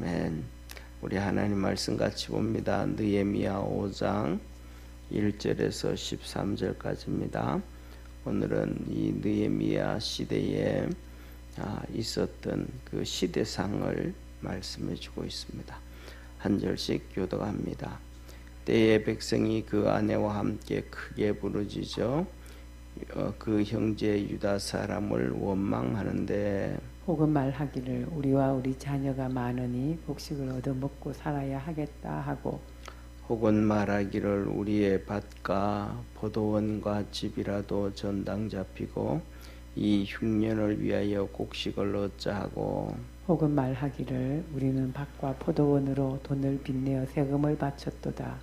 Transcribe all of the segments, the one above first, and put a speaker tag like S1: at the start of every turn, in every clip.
S1: 아멘. 우리 하나님 말씀 같이 봅니다. 느헤미야 5장 1절에서 13절까지입니다. 오늘은 이 느헤미야 시대에 있었던 그 시대상을 말씀해 주고 있습니다. 한 절씩 교독합니다. 때에 백성이 그 아내와 함께 크게 부르짖어 그 형제 유다 사람을 원망하는데
S2: 혹은 말하기를 우리와 우리 자녀가 많으니 곡식을 얻어먹고 살아야 하겠다 하고,
S1: 혹은 말하기를 우리의 밭과 포도원과 집이라도 전당 잡히고 이 흉년을 위하여 곡식을 얻자 하고,
S2: 혹은 말하기를 우리는 밭과 포도원으로 돈을 빚내어 세금을 바쳤도다.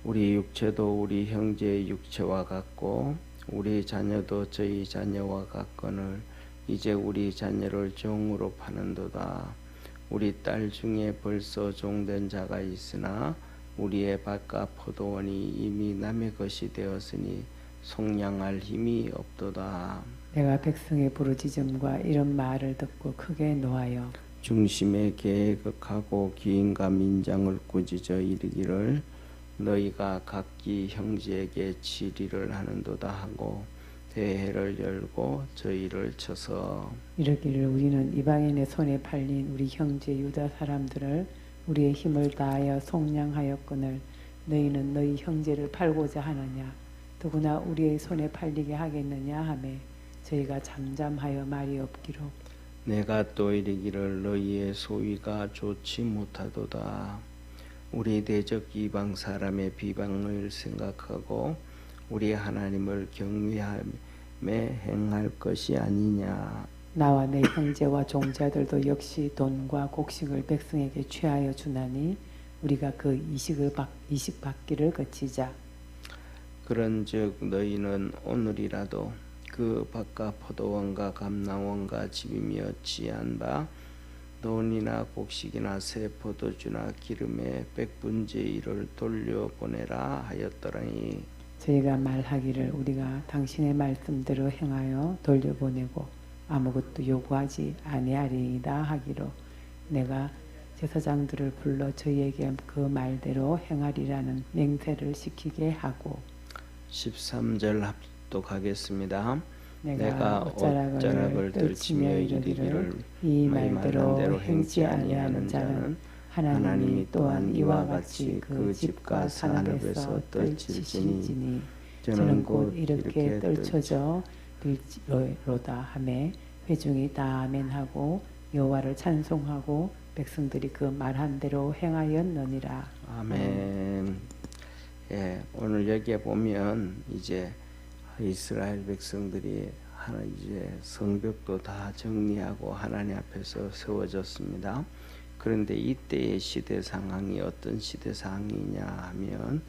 S1: 우리 육체도 우리 형제의 육체와 같고 우리 자녀도 저희 자녀와 같거늘 이제 우리 자녀를 종으로 파는도다. 우리 딸 중에 벌써 종된 자가 있으나 우리의 밭과 포도원이 이미 남의 것이 되었으니 속량할 힘이 없도다.
S2: 내가 백성의 부르짖음과 이런 말을 듣고 크게 노하여
S1: 중심에 계획하고 기인과 민장을 꾸짖어 이르기를 너희가 각기 형제에게 치리를 하는도다 하고 대회를 열고 저희를 쳐서
S2: 이르기를 우리는 이방인의 손에 팔린 우리 형제 유다 사람들을 우리의 힘을 다하여 속량하였거늘 너희는 너희 형제를 팔고자 하느냐, 더구나 우리의 손에 팔리게 하겠느냐 하매 저희가 잠잠하여 말이 없기로
S1: 내가 또 이르기를 너희의 소위가 좋지 못하도다. 우리 대적 이방 사람의 비방을 생각하고 우리 하나님을 경외하며 행할 것이 아니냐.
S2: 나와 내 형제와 종자들도 역시 돈과 곡식을 백성에게 취하여 주나니 우리가 그 이식 받기를 그치자.
S1: 그런즉 너희는 오늘이라도 그 밭과 포도원과 감나원과 집이며 취한 바 돈이나 곡식이나 새 포도주나 기름의 100분의 1을 돌려보내라 하였더니
S2: 저희가 말하기를 우리가 당신의 말씀대로 행하여 돌려보내고 아무것도 요구하지 아니하리이다 하기로 내가 제사장들을 불러 저희에게 그 말대로 행하리라는 맹세를 시키게 하고
S1: 13절 합독하겠습니다.
S2: 내가 옷자락을 떨치며 이르기를 이 말대로 행치 아니하는 자는 하나님이 또한 이와 같이 그 집과 산업에서 떨치시니 저는 곧 이렇게 떨쳐져 들지로다 하매 회중이 다 아멘하고 여호와를 찬송하고 백성들이 그 말한 대로 행하였느니라.
S1: 아멘. 예, 오늘 여기에 보면 이제 이스라엘 백성들이 이제 성벽도 다 정리하고 하나님 앞에서 세워졌습니다. 그런데 이때의 시대 상황이 어떤 시대 상황이냐 하면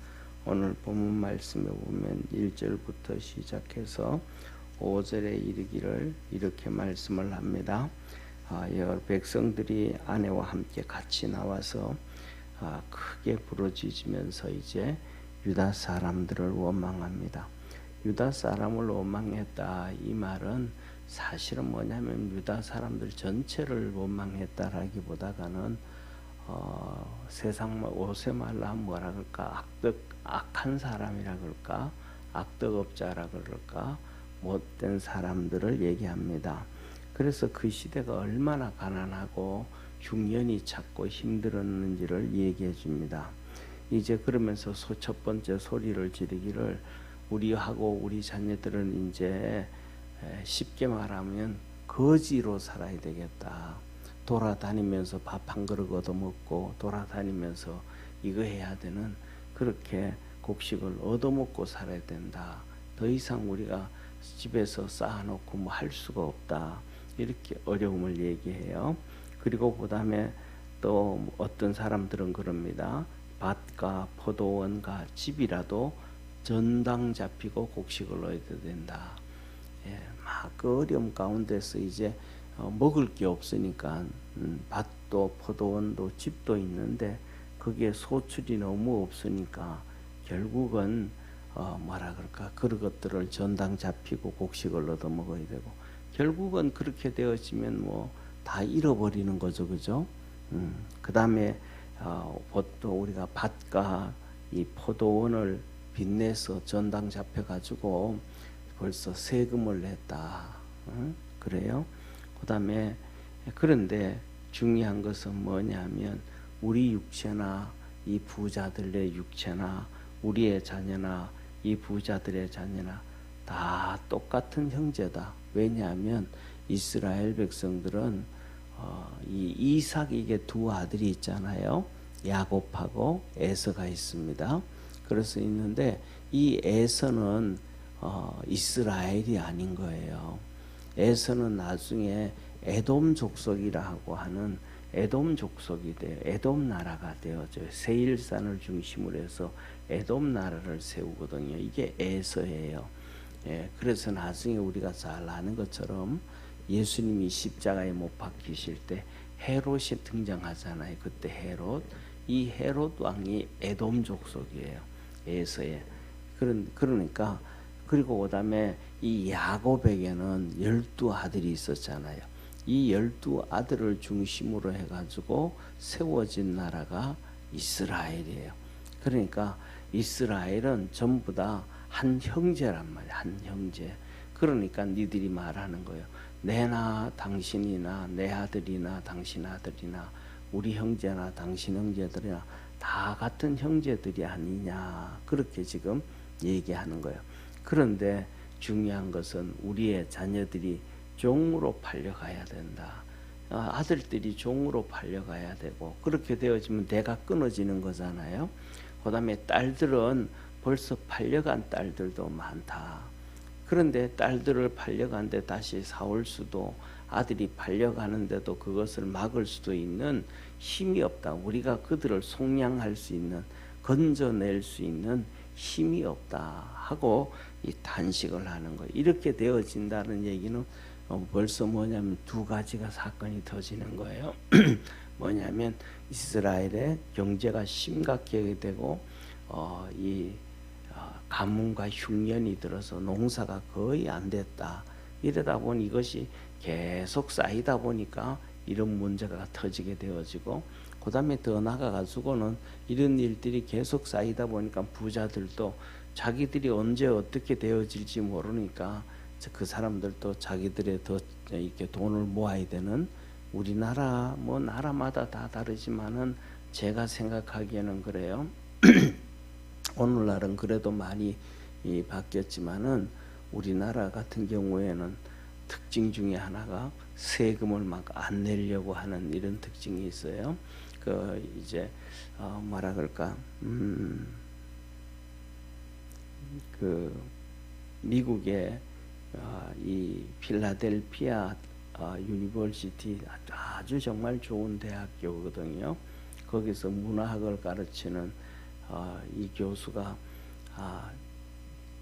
S1: 오늘 본문 말씀에 보면 1절부터 시작해서 5절에 이르기를 이렇게 말씀을 합니다. 백성들이 아내와 함께 같이 나와서 크게 부르짖으면서 이제 유다 사람들을 원망합니다. 유다 사람을 원망했다. 이 말은 사실은 뭐냐면 유다 사람들 전체를 원망했다라기보다는 세상 옷에 말로 하면 뭐라 그럴까, 악한 사람이라 그럴까, 악덕업자라 그럴까, 못된 사람들을 얘기합니다. 그래서 그 시대가 얼마나 가난하고 흉년이 찼고 힘들었는지를 얘기해 줍니다. 이제 그러면서 첫 번째 소리를 지르기를 우리하고 우리 자녀들은 이제 쉽게 말하면 거지로 살아야 되겠다. 돌아다니면서 밥 한 그릇 얻어먹고 돌아다니면서 이거 해야 되는 그렇게 곡식을 얻어먹고 살아야 된다. 더 이상 우리가 집에서 쌓아놓고 뭐 할 수가 없다. 이렇게 어려움을 얘기해요. 그리고 그다음에 또 어떤 사람들은 그럽니다. 밭과 포도원과 집이라도 전당 잡히고 곡식을 얻어야 된다. 예, 막 그 어려움 가운데서 이제 먹을 게 없으니까 밭도 포도원도 집도 있는데 거기에 소출이 너무 없으니까 결국은 뭐라 그럴까, 그런 것들을 전당 잡히고 곡식을 얻어 먹어야 되고 결국은 그렇게 되어지면 뭐 다 잃어버리는 거죠, 그죠? 그 다음에 보통 우리가 밭과 이 포도원을 빚내서 전당 잡혀가지고 벌써 세금을 냈다. 그래요. 그 다음에 그런데 중요한 것은 뭐냐면 우리 육체나 이 부자들의 육체나 우리의 자녀나 이 부자들의 자녀나 다 똑같은 형제다. 왜냐하면 이스라엘 백성들은 이 이삭에게 두 아들이 있잖아요. 야곱하고 에서가 있습니다. 그래서 있는데 이 에서는 이스라엘이 아닌 거예요. 에서는 나중에 에돔 족속이라고 하는 에돔 족속이 돼요. 에돔 나라가 되어져요. 세일산을 중심으로 해서 에돔 나라를 세우거든요. 이게 에서예요. 예, 그래서 나중에 우리가 잘 아는 것처럼 예수님이 십자가에 못 박히실 때 헤롯이 등장하잖아요. 그때 헤롯, 이 헤롯 왕이 에돔 족속이에요. 에서에. 그러니까 그리고 그다음에 이 야곱에게는 12아들이 있었잖아요. 이 12아들을 중심으로 해가지고 세워진 나라가 이스라엘이에요. 그러니까 이스라엘은 전부 다 한 형제란 말이야. 한 형제. 그러니까 니들이 말하는 거예요. 내나 당신이나 내 아들이나 당신 아들이나 우리 형제나 당신 형제들이나 다 같은 형제들이 아니냐. 그렇게 지금 얘기하는 거예요. 그런데 중요한 것은 우리의 자녀들이 종으로 팔려가야 된다. 아들들이 종으로 팔려가야 되고 그렇게 되어지면 대가 끊어지는 거잖아요. 그 다음에 딸들은 벌써 팔려간 딸들도 많다. 그런데 딸들을 팔려간데 다시 사올 수도 아들이 팔려가는데도 그것을 막을 수도 있는 힘이 없다. 우리가 그들을 속량할 수 있는 건져낼 수 있는 힘이 없다 하고 이 단식을 하는 거예요. 이렇게 되어진다는 얘기는 벌써 뭐냐면 두 가지가 사건이 터지는 거예요. 뭐냐면 이스라엘의 경제가 심각하게 되고 이 가뭄과 흉년이 들어서 농사가 거의 안 됐다. 이러다 보니 이것이 계속 쌓이다 보니까 이런 문제가 터지게 되어지고 그 다음에 더 나아가가지고는 이런 일들이 계속 쌓이다 보니까 부자들도 자기들이 언제 어떻게 되어질지 모르니까 그 사람들도 자기들의 더 이렇게 돈을 모아야 되는 우리나라 뭐 나라마다 다 다르지만은 제가 생각하기에는 그래요. 오늘날은 그래도 많이 바뀌었지만은 우리나라 같은 경우에는 특징 중에 하나가 세금을 막 안 내려고 하는 이런 특징이 있어요. 그 이제 뭐라 그럴까 그 미국의 이 필라델피아 유니버시티 아주 정말 좋은 대학교거든요. 거기서 문화학을 가르치는 이 교수가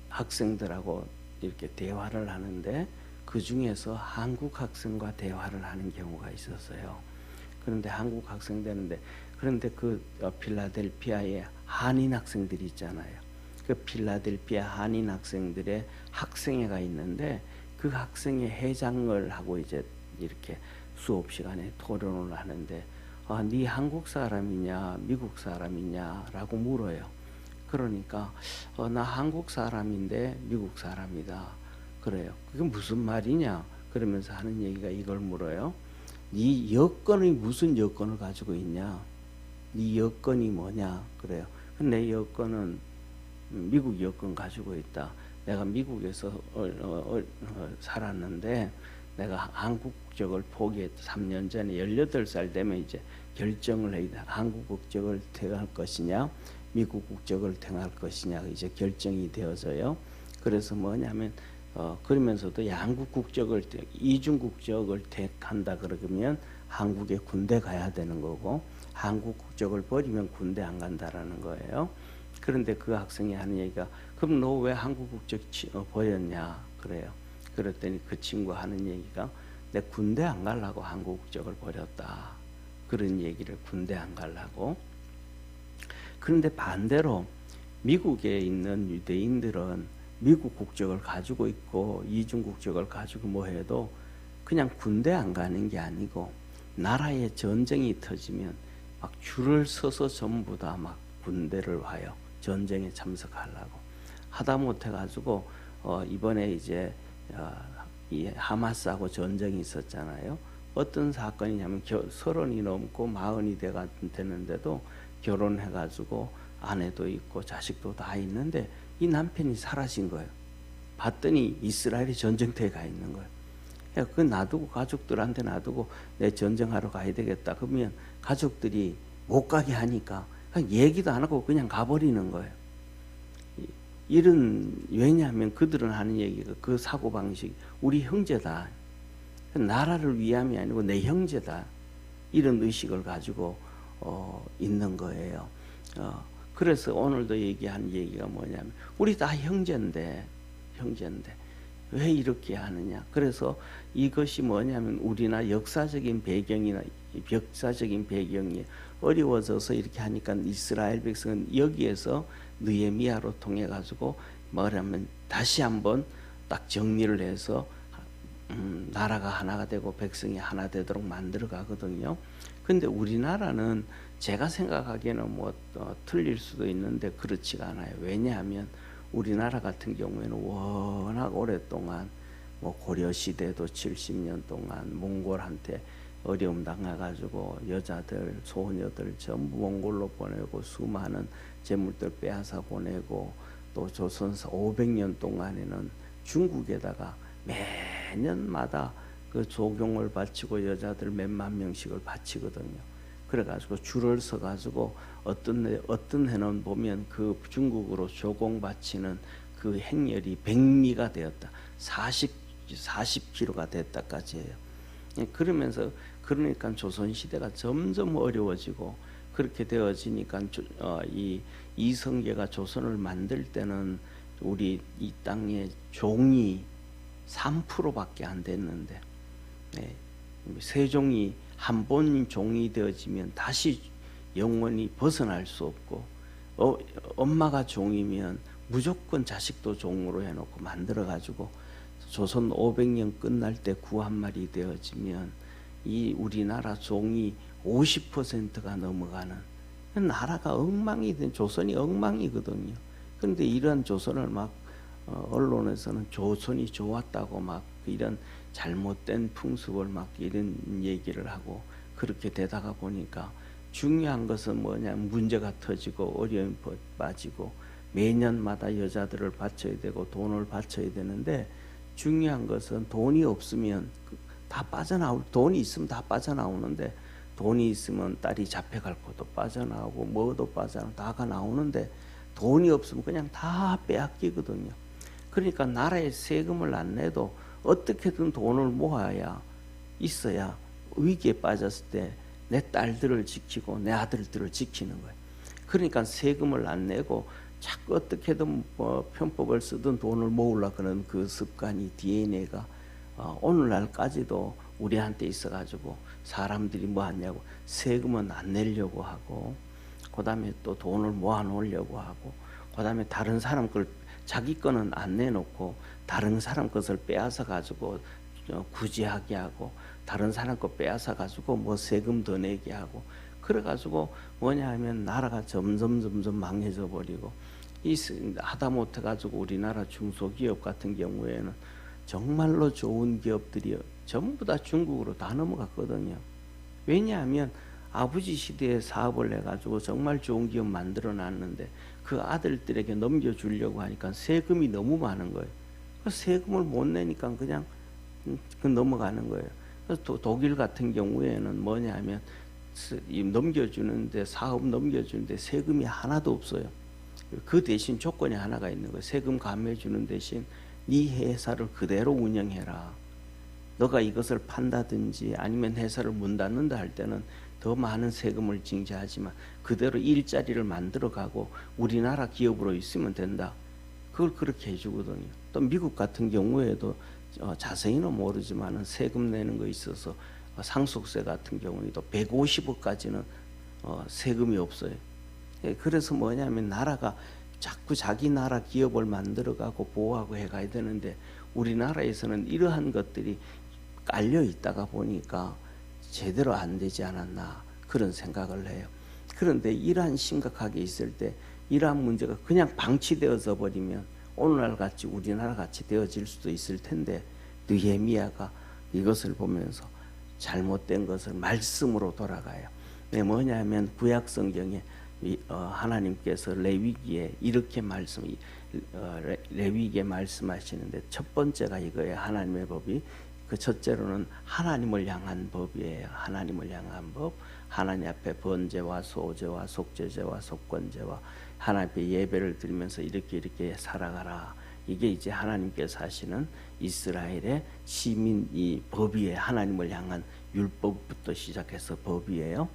S1: 학생들하고 이렇게 대화를 하는데 그 중에서 한국 학생과 대화를 하는 경우가 있었어요. 그런데 한국 학생 되는데 그런데 그 필라델피아의 한인 학생들이 있잖아요. 그 필라델피아 한인 학생들의 학생회가 있는데 그 학생회 회장을 하고 이제 이렇게 수업 시간에 토론을 하는데 네 한국 사람이냐 미국 사람이냐라고 물어요. 그러니까 나 한국 사람인데 미국 사람이다. 그래요. 그게 무슨 말이냐? 그러면서 하는 얘기가 이걸 물어요. 네 여권이 무슨 여권을 가지고 있냐? 네 여권이 뭐냐? 그래요. 내 여권은 미국 여권 가지고 있다. 내가 미국에서 살았는데 내가 한국 국적을 포기했다. 3년 전에 18살 되면 이제 결정을 해야 한국 국적을 택할 것이냐 미국 국적을 택할 것이냐 이제 결정이 되어져요. 그래서 뭐냐면 그러면서도 양국 국적을 이중 국적을 택한다 그러면 한국에 군대 가야 되는 거고 한국 국적을 버리면 군대 안 간다라는 거예요. 그런데 그 학생이 하는 얘기가 그럼 너 왜 한국 국적 버렸냐 그래요. 그랬더니 그 친구 하는 얘기가 내 군대 안 가려고 한국 국적을 버렸다. 그런 얘기를 군대 안 가려고. 그런데 반대로 미국에 있는 유대인들은 미국 국적을 가지고 있고 이중 국적을 가지고 뭐 해도 그냥 군대 안 가는 게 아니고 나라에 전쟁이 터지면 막 줄을 서서 전부 다 막 군대를 와요. 전쟁에 참석하려고. 하다못해 가지고 이번에 이제 이 하마스하고 전쟁이 있었잖아요. 어떤 사건이냐면 30이 넘고 40이 되는데도 결혼해가지고 아내도 있고 자식도 다 있는데 이 남편이 사라진 거예요. 봤더니 이스라엘이 전쟁터에 가 있는 거예요. 그 놔두고 가족들한테 놔두고 내 전쟁하러 가야 되겠다. 그러면 가족들이 못 가게 하니까 그냥 얘기도 안 하고 그냥 가버리는 거예요. 왜냐하면 그들은 하는 얘기가 그 사고방식, 우리 형제다. 나라를 위함이 아니고 내 형제다. 이런 의식을 가지고 있는 거예요. 그래서 오늘도 얘기한 얘기가 뭐냐면 우리 다 형제인데 왜 이렇게 하느냐. 그래서 이것이 뭐냐면 우리나 역사적인 배경이 어려워져서 이렇게 하니까 이스라엘 백성은 여기에서 느헤미야로 통해 가지고 뭐라면 다시 한번 딱 정리를 해서 나라가 하나가 되고 백성이 하나 되도록 만들어 가거든요. 근데 우리나라는 제가 생각하기에는 틀릴 수도 있는데 그렇지가 않아요. 왜냐하면 우리나라 같은 경우에는 워낙 오랫동안 고려 시대도 70년 동안 몽골한테 어려움 당해가지고 여자들, 소녀들 전부 몽골로 보내고 수많은 재물들 빼앗아 보내고 또 조선사 500년 동안에는 중국에다가 매년마다 그 조경을 바치고 여자들 몇만 명씩을 바치거든요. 그래가지고 줄을 서가지고 어떤 해는 보면 그 중국으로 조공 바치는 그 행렬이 백미가 되었다. 40km가 됐다까지 해요. 그러니까 조선시대가 점점 어려워지고 그렇게 되어지니까 이 이성계가 조선을 만들 때는 우리 이 땅에 종이 3%밖에 안 됐는데 세종이 한 번 종이 되어지면 다시 영원히 벗어날 수 없고 엄마가 종이면 무조건 자식도 종으로 해놓고 만들어가지고 조선 500년 끝날 때 구한말이 되어지면 이 우리나라 종이 50%가 넘어가는 나라가 엉망이 된 조선이 엉망이거든요. 그런데 이런 조선을 막 언론에서는 조선이 좋았다고 막 이런 잘못된 풍습을 막 이런 얘기를 하고 그렇게 되다가 보니까 중요한 것은 뭐냐, 문제가 터지고 어려움이 빠지고 매년마다 여자들을 바쳐야 되고 돈을 바쳐야 되는데 중요한 것은 돈이 없으면 다 돈이 있으면 다 빠져나오는데 돈이 있으면 딸이 잡혀갈 것도 빠져나오고 뭐도 다가 나오는데 돈이 없으면 그냥 다 빼앗기거든요. 그러니까 나라에 세금을 안 내도 어떻게든 돈을 모아야 있어야 위기에 빠졌을 때 내 딸들을 지키고 내 아들들을 지키는 거예요. 그러니까 세금을 안 내고 자꾸 어떻게든 편법을 쓰든 돈을 모으려고 하는 그 습관이 DNA가 오늘날까지도 우리한테 있어가지고 사람들이 뭐 하냐고 세금은 안 내려고 하고 그 다음에 또 돈을 모아 놓으려고 하고 그 다음에 다른 사람 걸 자기 거는 안 내놓고 다른 사람 것을 빼앗아 가지고 구제하게 하고 다른 사람 거 빼앗아 가지고 세금 더 내게 하고 그래 가지고 뭐냐 하면 나라가 점점 망해져 버리고 하다못해 가지고 우리나라 중소기업 같은 경우에는 정말로 좋은 기업들이 전부 다 중국으로 다 넘어갔거든요. 왜냐하면 아버지 시대에 사업을 해가지고 정말 좋은 기업 만들어 놨는데 그 아들들에게 넘겨주려고 하니까 세금이 너무 많은 거예요. 그 세금을 못 내니까 그냥 넘어가는 거예요. 그래서 독일 같은 경우에는 뭐냐 하면 사업 넘겨주는데 세금이 하나도 없어요. 그 대신 조건이 하나가 있는 거예요. 세금 감해 주는 대신 네 회사를 그대로 운영해라. 너가 이것을 판다든지 아니면 회사를 문 닫는다 할 때는 더 많은 세금을 징자하지만 그대로 일자리를 만들어가고 우리나라 기업으로 있으면 된다. 그걸 그렇게 해주거든요. 또 미국 같은 경우에도 자세히는 모르지만 세금 내는 거 있어서 상속세 같은 경우에도 150억까지는 세금이 없어요. 그래서 뭐냐면 나라가 자꾸 자기 나라 기업을 만들어가고 보호하고 해가야 되는데 우리나라에서는 이러한 것들이 깔려 있다가 보니까 제대로 안 되지 않았나 그런 생각을 해요. 그런데 이러한 심각하게 있을 때 이러한 문제가 그냥 방치되어져 버리면 오늘날 같이 우리나라 같이 되어질 수도 있을 텐데 느헤미야가 이것을 보면서 잘못된 것을 말씀으로 돌아가요. 뭐냐면 구약 성경에 하나님께서 레위기에 이렇게 레위기에 말씀하시는데 첫 번째가 이거예요. 하나님의 법이 그 첫째로는 하나님을 향한 법이에요. 하나님을 향한 법, 하나님 앞에 번제와 소제와 속죄제와 속건제와 하나님 앞에 예배를 드리면서 이렇게 살아가라. 이게 이제 하나님께서 하시는 이스라엘의 시민이 법이에요. 하나님을 향한 율법부터 시작해서 법이에요.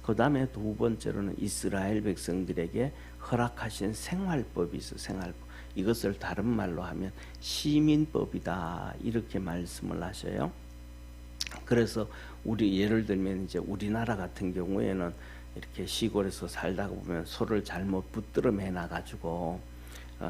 S1: 그 다음에 두 번째로는 이스라엘 백성들에게 허락하신 생활법이 있어요. 생활법. 이것을 다른 말로 하면 시민법이다. 이렇게 말씀을 하셔요. 그래서 우리 예를 들면 이제 우리나라 같은 경우에는 이렇게 시골에서 살다가 보면 소를 잘못 붙들어 매놔 가지고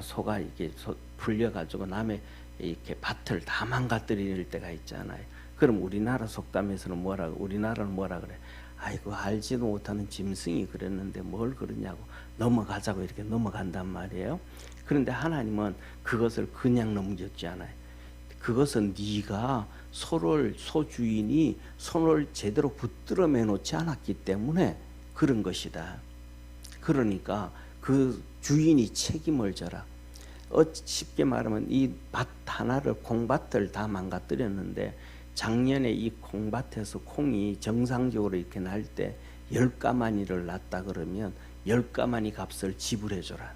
S1: 소가 이렇게 풀려 가지고 남의 이렇게 밭을 다 망가뜨릴 때가 있잖아요. 그럼 우리나라 속담에서는 우리나라는 뭐라 그래? 아이고 알지도 못하는 짐승이 그랬는데 뭘 그러냐고 넘어가자고 이렇게 넘어간단 말이에요. 그런데 하나님은 그것을 그냥 넘겼지 않아요. 그것은 네가 소 주인이 손을 제대로 붙들어 매놓지 않았기 때문에 그런 것이다. 그러니까 그 주인이 책임을 져라. 쉽게 말하면 이 밭 하나를 콩밭을 다 망가뜨렸는데 작년에 이 콩밭에서 콩이 정상적으로 이렇게 날 때 10가마니를 낳았다 그러면 10가마니 값을 지불해줘라.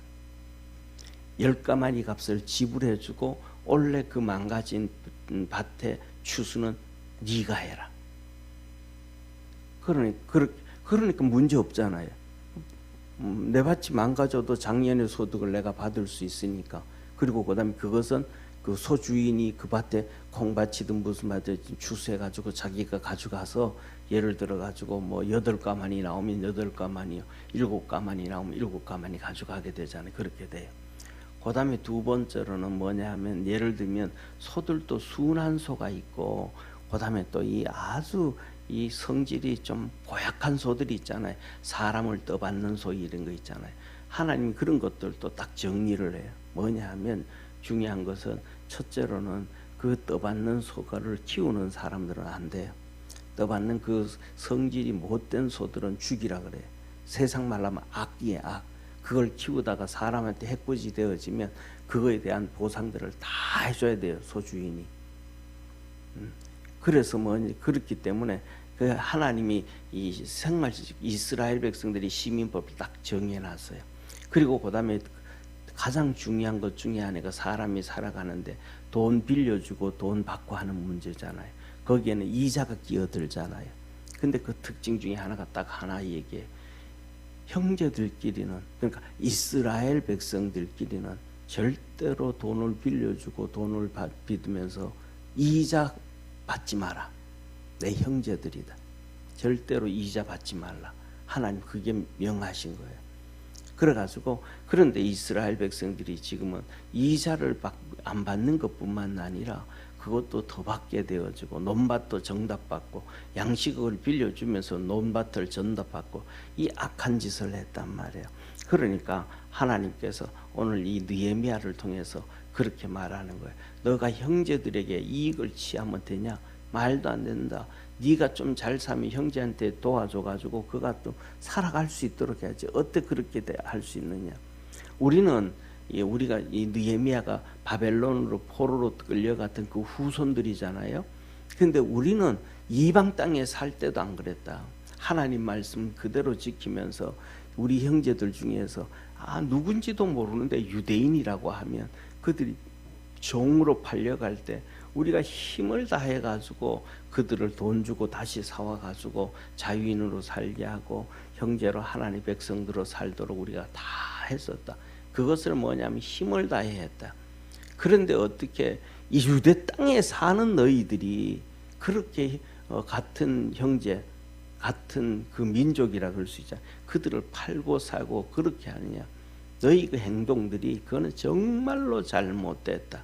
S1: 10가마니 값을 지불해주고 원래 그 망가진 밭의 추수는 네가 해라. 그러니까 문제 없잖아요. 내 밭이 망가져도 작년의 소득을 내가 받을 수 있으니까. 그리고 그다음에 그것은 그 소주인이 그 밭에 콩밭이든 무슨 밭이든 추수해가지고 자기가 가져가서 예를 들어가지고 뭐 8가마니 나오면 8가마니요, 7가마니 나오면 7가마니 가져가게 되잖아요. 그렇게 돼요. 그 다음에 두 번째로는 뭐냐 하면 예를 들면 소들도 순한 소가 있고 그 다음에 또 이 아주 이 성질이 좀 고약한 소들이 있잖아요. 사람을 떠받는 소 이런 거 있잖아요. 하나님 그런 것들도 딱 정리를 해요. 뭐냐 하면 중요한 것은 첫째로는 그 떠받는 소가를 키우는 사람들은 안 돼요. 떠받는 그 성질이 못된 소들은 죽이라 그래요. 세상 말로 하면 악이에요, 악. 그걸 키우다가 사람한테 해코지 되어지면 그거에 대한 보상들을 다 해줘야 돼요, 소주인이. 그래서 그렇기 때문에 그 하나님이 이 이스라엘 백성들이 시민법을 딱 정해놨어요. 그리고 그 다음에 가장 중요한 것 중에 하나가 사람이 살아가는데 돈 빌려주고 돈 받고 하는 문제잖아요. 거기에는 이자가 끼어들잖아요. 근데 그 특징 중에 하나가 딱 하나 얘기해. 형제들끼리는, 그러니까 이스라엘 백성들끼리는 절대로 돈을 빌려주고 돈을 빚으면서 이자 받지 마라. 내 형제들이다. 절대로 이자 받지 말라. 하나님 그게 명하신 거예요. 그래가지고 그런데 이스라엘 백성들이 지금은 이자를 안 받는 것뿐만 아니라 그것도 더 받게 되어지고 논밭도 정답받고 양식을 빌려주면서 논밭을 전답받고 이 악한 짓을 했단 말이에요. 그러니까 하나님께서 오늘 이 느헤미야를 통해서 그렇게 말하는 거예요. 너가 형제들에게 이익을 취하면 되냐? 말도 안 된다. 네가 좀 잘 살면 형제한테 도와줘가지고 그가 또 살아갈 수 있도록 해야지. 어떻게 그렇게 할 수 있느냐? 우리가 이 느헤미야가 바벨론으로 포로로 끌려갔던 그 후손들이잖아요. 근데 우리는 이방 땅에 살 때도 안 그랬다. 하나님 말씀 그대로 지키면서 우리 형제들 중에서 누군지도 모르는데 유대인이라고 하면 그들이 종으로 팔려갈 때 우리가 힘을 다해 가지고 그들을 돈 주고 다시 사와 가지고 자유인으로 살게 하고 형제로 하나님 백성들로 살도록 우리가 다 했었다. 그것을 뭐냐면 힘을 다해 했다. 그런데 어떻게 이 유대 땅에 사는 너희들이 그렇게 같은 형제, 같은 그 민족이라 그럴 수 있잖아. 그들을 팔고 사고 그렇게 하느냐. 너희 그 행동들이 그거는 정말로 잘못됐다.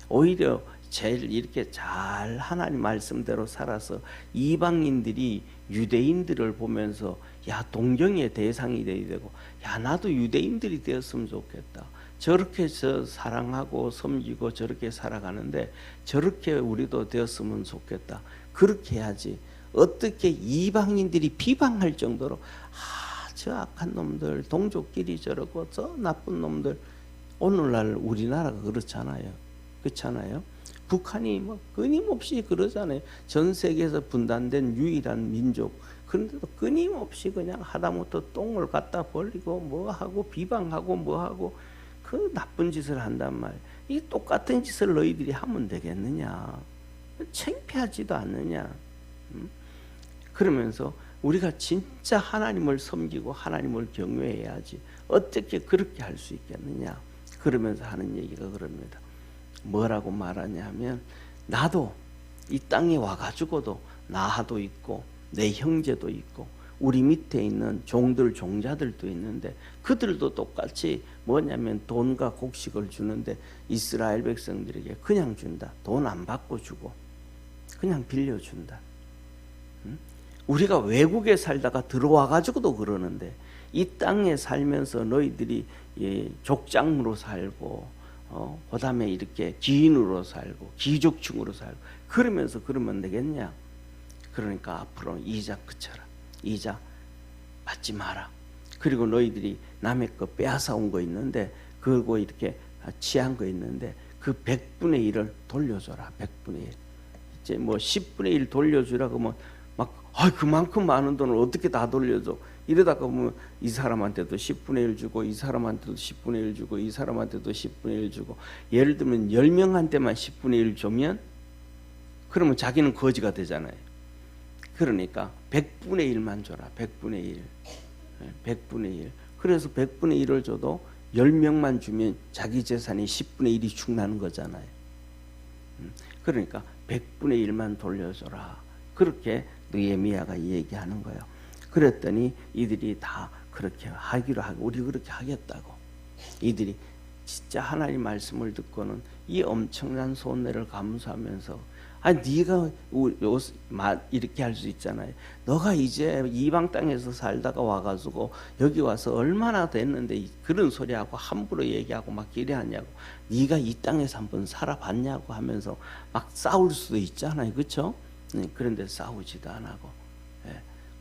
S1: 오히려 제일 이렇게 잘 하나님 말씀대로 살아서 이방인들이 유대인들을 보면서 야 동경의 대상이 돼야 되고 야 나도 유대인들이 되었으면 좋겠다. 저렇게 사랑하고 섬기고 저렇게 살아가는데 저렇게 우리도 되었으면 좋겠다. 그렇게 해야지. 어떻게 이방인들이 비방할 정도로 저 악한 놈들 동족끼리 저러고 저 나쁜 놈들. 오늘날 우리나라가 그렇잖아요. 그렇잖아요. 북한이 뭐 끊임없이 그러잖아요. 전 세계에서 분단된 유일한 민족. 그런데도 끊임없이 그냥 하다못해 똥을 갖다 버리고 뭐 하고 비방하고 뭐 하고 그 나쁜 짓을 한단 말이에요. 이 똑같은 짓을 너희들이 하면 되겠느냐? 창피하지도 않느냐? 그러면서 우리가 진짜 하나님을 섬기고 하나님을 경외해야지. 어떻게 그렇게 할 수 있겠느냐? 그러면서 하는 얘기가 그럽니다. 뭐라고 말하냐 하면 나도 이 땅에 와가지고도 나하도 있고 내 형제도 있고 우리 밑에 있는 종들 종자들도 있는데 그들도 똑같이 뭐냐면 돈과 곡식을 주는데 이스라엘 백성들에게 그냥 준다. 돈 안 받고 주고 그냥 빌려준다. 우리가 외국에 살다가 들어와가지고도 그러는데 이 땅에 살면서 너희들이 족장으로 살고 그 다음에 이렇게 기인으로 살고 기족층으로 살고 그러면서 그러면 되겠냐? 그러니까 앞으로 이자 그쳐라. 이자 받지 마라. 그리고 너희들이 남의 거 빼앗아온 거 있는데 그거 이렇게 취한 거 있는데 그 100분의 1을 돌려줘라. 100분의 1. 이제 뭐 10분의 1 돌려주라 그러면 막 그만큼 많은 돈을 어떻게 다 돌려줘? 이러다가 뭐 이 사람한테도 10분의 1 주고 이 사람한테도 10분의 1 주고 이 사람한테도 10분의 1 주고 예를 들면 10명한테만 10분의 1 주면 그러면 자기는 거지가 되잖아요. 그러니까 100분의 1만 줘라. 100분의 1. 100분의 1. 그래서 100분의 1을 줘도 10명만 주면 자기 재산이 10분의 1이 축나는 거잖아요. 그러니까 100분의 1만 돌려줘라. 그렇게 느헤미야가 얘기하는 거예요. 그랬더니 이들이 다 그렇게 하기로 하고 우리 그렇게 하겠다고. 이들이 진짜 하나님 말씀을 듣고는 이 엄청난 손해를 감수하면서 네가 이렇게 할 수 있잖아요. 너가 이제 이방 땅에서 살다가 와가지고 여기 와서 얼마나 됐는데 그런 소리하고 함부로 얘기하고 막 이래 하냐고. 네가 이 땅에서 한번 살아봤냐고 하면서 막 싸울 수도 있잖아요. 그렇죠? 그런데 싸우지도 안 하고.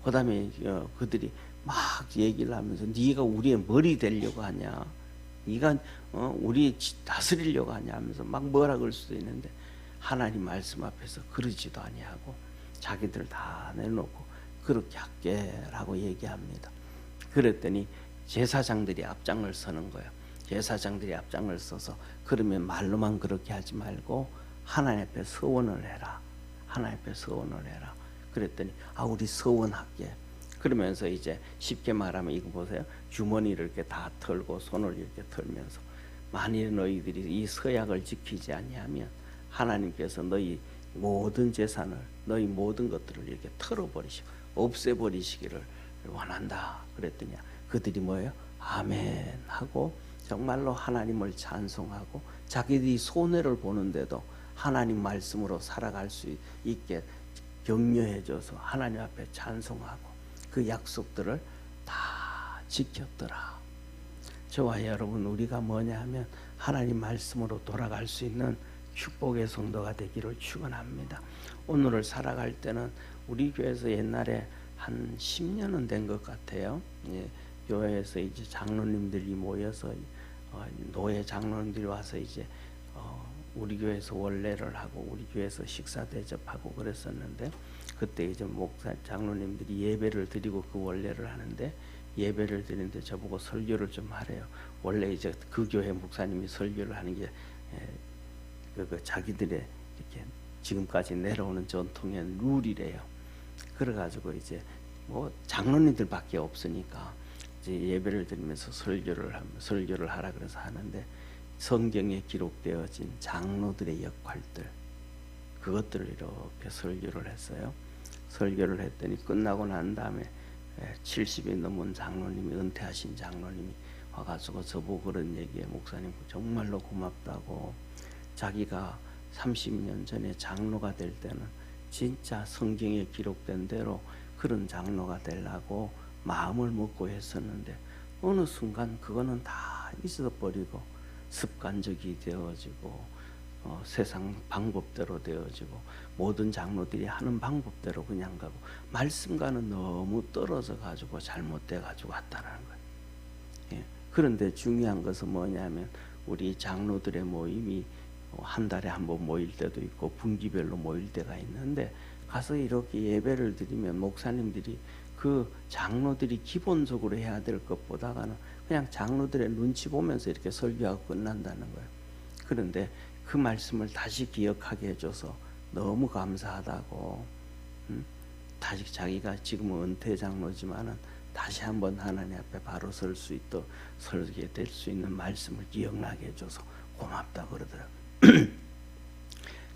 S1: 그 다음에 그들이 막 얘기를 하면서 네가 우리의 머리 되려고 하냐, 네가 우리 다스리려고 하냐 하면서 막 뭐라 그럴 수도 있는데 하나님 말씀 앞에서 그러지도 아니하고 자기들 다 내놓고 그렇게 할게라고 얘기합니다. 그랬더니 제사장들이 앞장을 서는 거예요. 제사장들이 앞장을 서서 그러면 말로만 그렇게 하지 말고 하나님 앞에 서원을 해라. 하나님 앞에 서원을 해라. 그랬더니 우리 서원할게. 그러면서 이제 쉽게 말하면 이거 보세요. 주머니를 이렇게 다 털고 손을 이렇게 털면서 만일 너희들이 이 서약을 지키지 아니하면 하나님께서 너희 모든 재산을 너희 모든 것들을 이렇게 털어버리시고 없애버리시기를 원한다. 그랬더니 그들이 뭐예요? 아멘 하고 정말로 하나님을 찬송하고 자기들이 손해를 보는데도 하나님 말씀으로 살아갈 수 있게 격려해줘서 하나님 앞에 찬송하고 그 약속들을 다 지켰더라. 저와 여러분 우리가 뭐냐 하면 하나님 말씀으로 돌아갈 수 있는 축복의 성도가 되기를 축원합니다. 오늘을 살아갈 때는 우리 교회에서 옛날에 한 10년은 된 것 같아요. 교회에서 이제 장로님들이 모여서 노예 장로님들이 와서 이제 우리 교회에서 원례를 하고 우리 교회에서 식사 대접하고 그랬었는데 그때 이제 목사 장로님들이 예배를 드리고 그 원례를 하는데 예배를 드리는데 저보고 설교를 좀 하래요. 원래 이제 그 교회 목사님이 설교를 하는 게 자기들의 이렇게 지금까지 내려오는 전통의 룰이래요. 그래가지고 이제 뭐 장로님들밖에 없으니까 이제 예배를 드리면서 설교를 하라 그래서 하는데 성경에 기록되어진 장로들의 역할들 그것들을 이렇게 설교를 했어요. 설교를 했더니 끝나고 난 다음에 70이 넘은 장로님이 은퇴하신 장로님이 와가지고 저보고 그런 얘기에 목사님 정말로 고맙다고 자기가 30년 전에 장로가 될 때는 진짜 성경에 기록된 대로 그런 장로가 되려고 마음을 먹고 했었는데 어느 순간 그거는 다 잊어버리고 습관적이 되어지고 세상 방법대로 되어지고 모든 장로들이 하는 방법대로 그냥 가고 말씀과는 너무 떨어져 가지고 잘못돼 가지고 왔다는 거예요. 예. 그런데 중요한 것은 뭐냐면 우리 장로들의 모임이 한 달에 한 번 모일 때도 있고 분기별로 모일 때가 있는데 가서 이렇게 예배를 드리면 목사님들이 그 장로들이 기본적으로 해야 될 것보다는 그냥 장로들의 눈치 보면서 이렇게 설교하고 끝난다는 거예요. 그런데 그 말씀을 다시 기억하게 해줘서 너무 감사하다고, 다시 자기가 지금은 은퇴 장로지만은 다시 한번 하나님 앞에 바로 설 수 있도록 설게 될 수 있는 말씀을 기억나게 해줘서 고맙다 그러더라고요.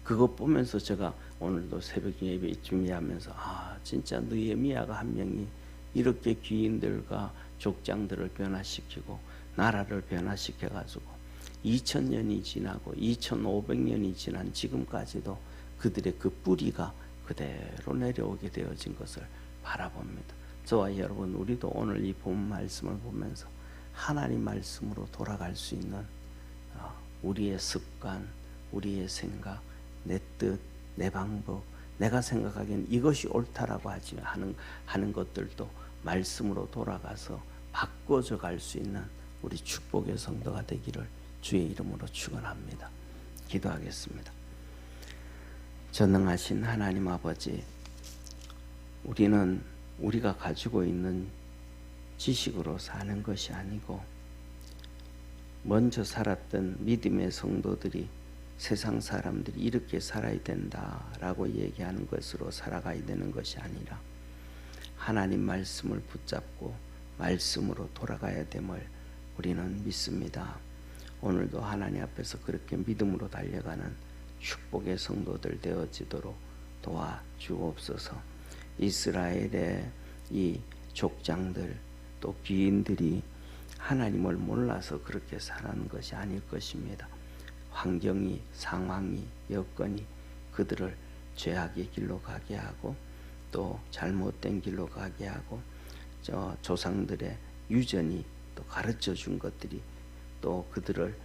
S1: 그것 보면서 제가 오늘도 새벽 예배 준비하면서 진짜 느헤미야가 한 명이 이렇게 귀인들과 족장들을 변화시키고 나라를 변화시켜 가지고 2000년이 지나고 2500년이 지난 지금까지도 그들의 그 뿌리가 그대로 내려오게 되어진 것을 바라봅니다. 저와 여러분 우리도 오늘 이 본 말씀을 보면서 하나님 말씀으로 돌아갈 수 있는 우리의 습관, 우리의 생각, 내 뜻, 내 방법, 내가 생각하기엔 이것이 옳다라고 하는 것들도 말씀으로 돌아가서 바꿔져 갈 수 있는 우리 축복의 성도가 되기를 주의 이름으로 축원합니다. 기도하겠습니다. 전능하신 하나님 아버지, 우리는 우리가 가지고 있는 지식으로 사는 것이 아니고 먼저 살았던 믿음의 성도들이 세상 사람들이 이렇게 살아야 된다라고 얘기하는 것으로 살아가야 되는 것이 아니라 하나님 말씀을 붙잡고 말씀으로 돌아가야 됨을 우리는 믿습니다. 오늘도 하나님 앞에서 그렇게 믿음으로 달려가는 축복의 성도들 되어지도록 도와주옵소서. 이스라엘의 이 족장들 또 귀인들이 하나님을 몰라서 그렇게 살아가는 것이 아닐 것입니다. 환경이, 상황이, 여건이 그들을 죄악의 길로 가게 하고 또 잘못된 길로 가게 하고 조상들의 유전이 또 가르쳐 준 것들이 또 그들을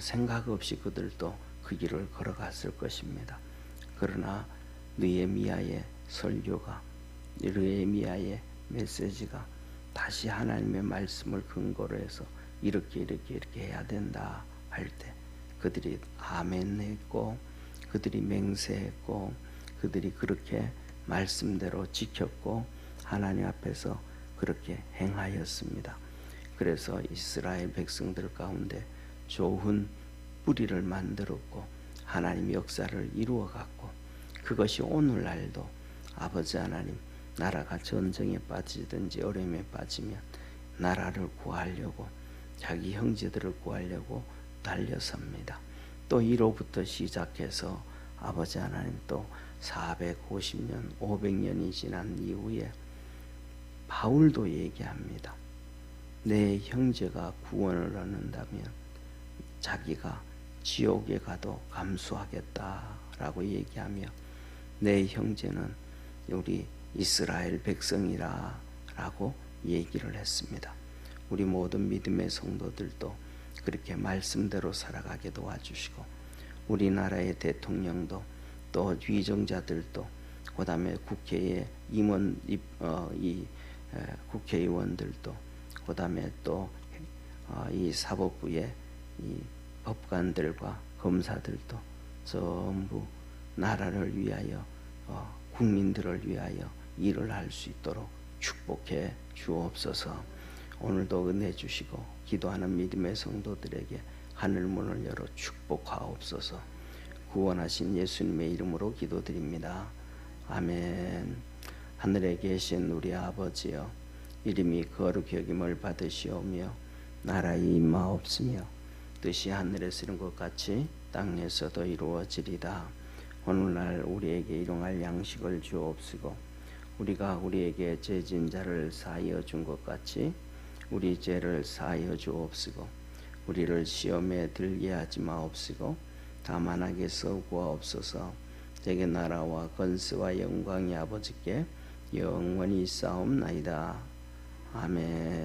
S1: 생각 없이 그들도 그 길을 걸어갔을 것입니다. 그러나 느헤미야의 설교가, 느헤미야의 메시지가 다시 하나님의 말씀을 근거로 해서 이렇게 해야 된다 할 때 그들이 아멘 했고 그들이 맹세했고 그들이 그렇게 말씀대로 지켰고 하나님 앞에서 그렇게 행하였습니다. 그래서 이스라엘 백성들 가운데 좋은 뿌리를 만들었고 하나님 역사를 이루어갔고 그것이 오늘날도 아버지 하나님 나라가 전쟁에 빠지든지 어려움에 빠지면 나라를 구하려고 자기 형제들을 구하려고 달려섭니다. 또 이로부터 시작해서 아버지 하나님 또 450년 500년이 지난 이후에 바울도 얘기합니다. 내 형제가 구원을 얻는다면 자기가 지옥에 가도 감수하겠다라고 얘기하며 내 형제는 우리 이스라엘 백성이라 라고 얘기를 했습니다. 우리 모든 믿음의 성도들도 그렇게 말씀대로 살아가게 도와주시고 우리나라의 대통령도 또 위정자들도 그 다음에 국회의 국회의원들도 그 다음에 또 이 사법부의 이 법관들과 검사들도 전부 나라를 위하여 국민들을 위하여 일을 할 수 있도록 축복해 주옵소서. 오늘도 은혜 주시고 기도하는 믿음의 성도들에게 하늘문을 열어 축복하옵소서. 구원하신 예수님의 이름으로 기도드립니다. 아멘. 하늘에 계신 우리 아버지여, 이름이 거룩히 여김을 받으시오며 나라의 임하옵시며 뜻이 하늘에서 이룬 것 같이 땅에서도 이루어지리다. 오늘날 우리에게 일용할 양식을 주옵시고 우리가 우리에게 죄진 자를 사하여 준 것 같이 우리 죄를 사하여 주옵시고 우리를 시험에 들게 하지 마옵시고 다만하게 써구하옵소서. 제게 나라와 건세와 영광이 아버지께 영원히 있사옵나이다. 아멘.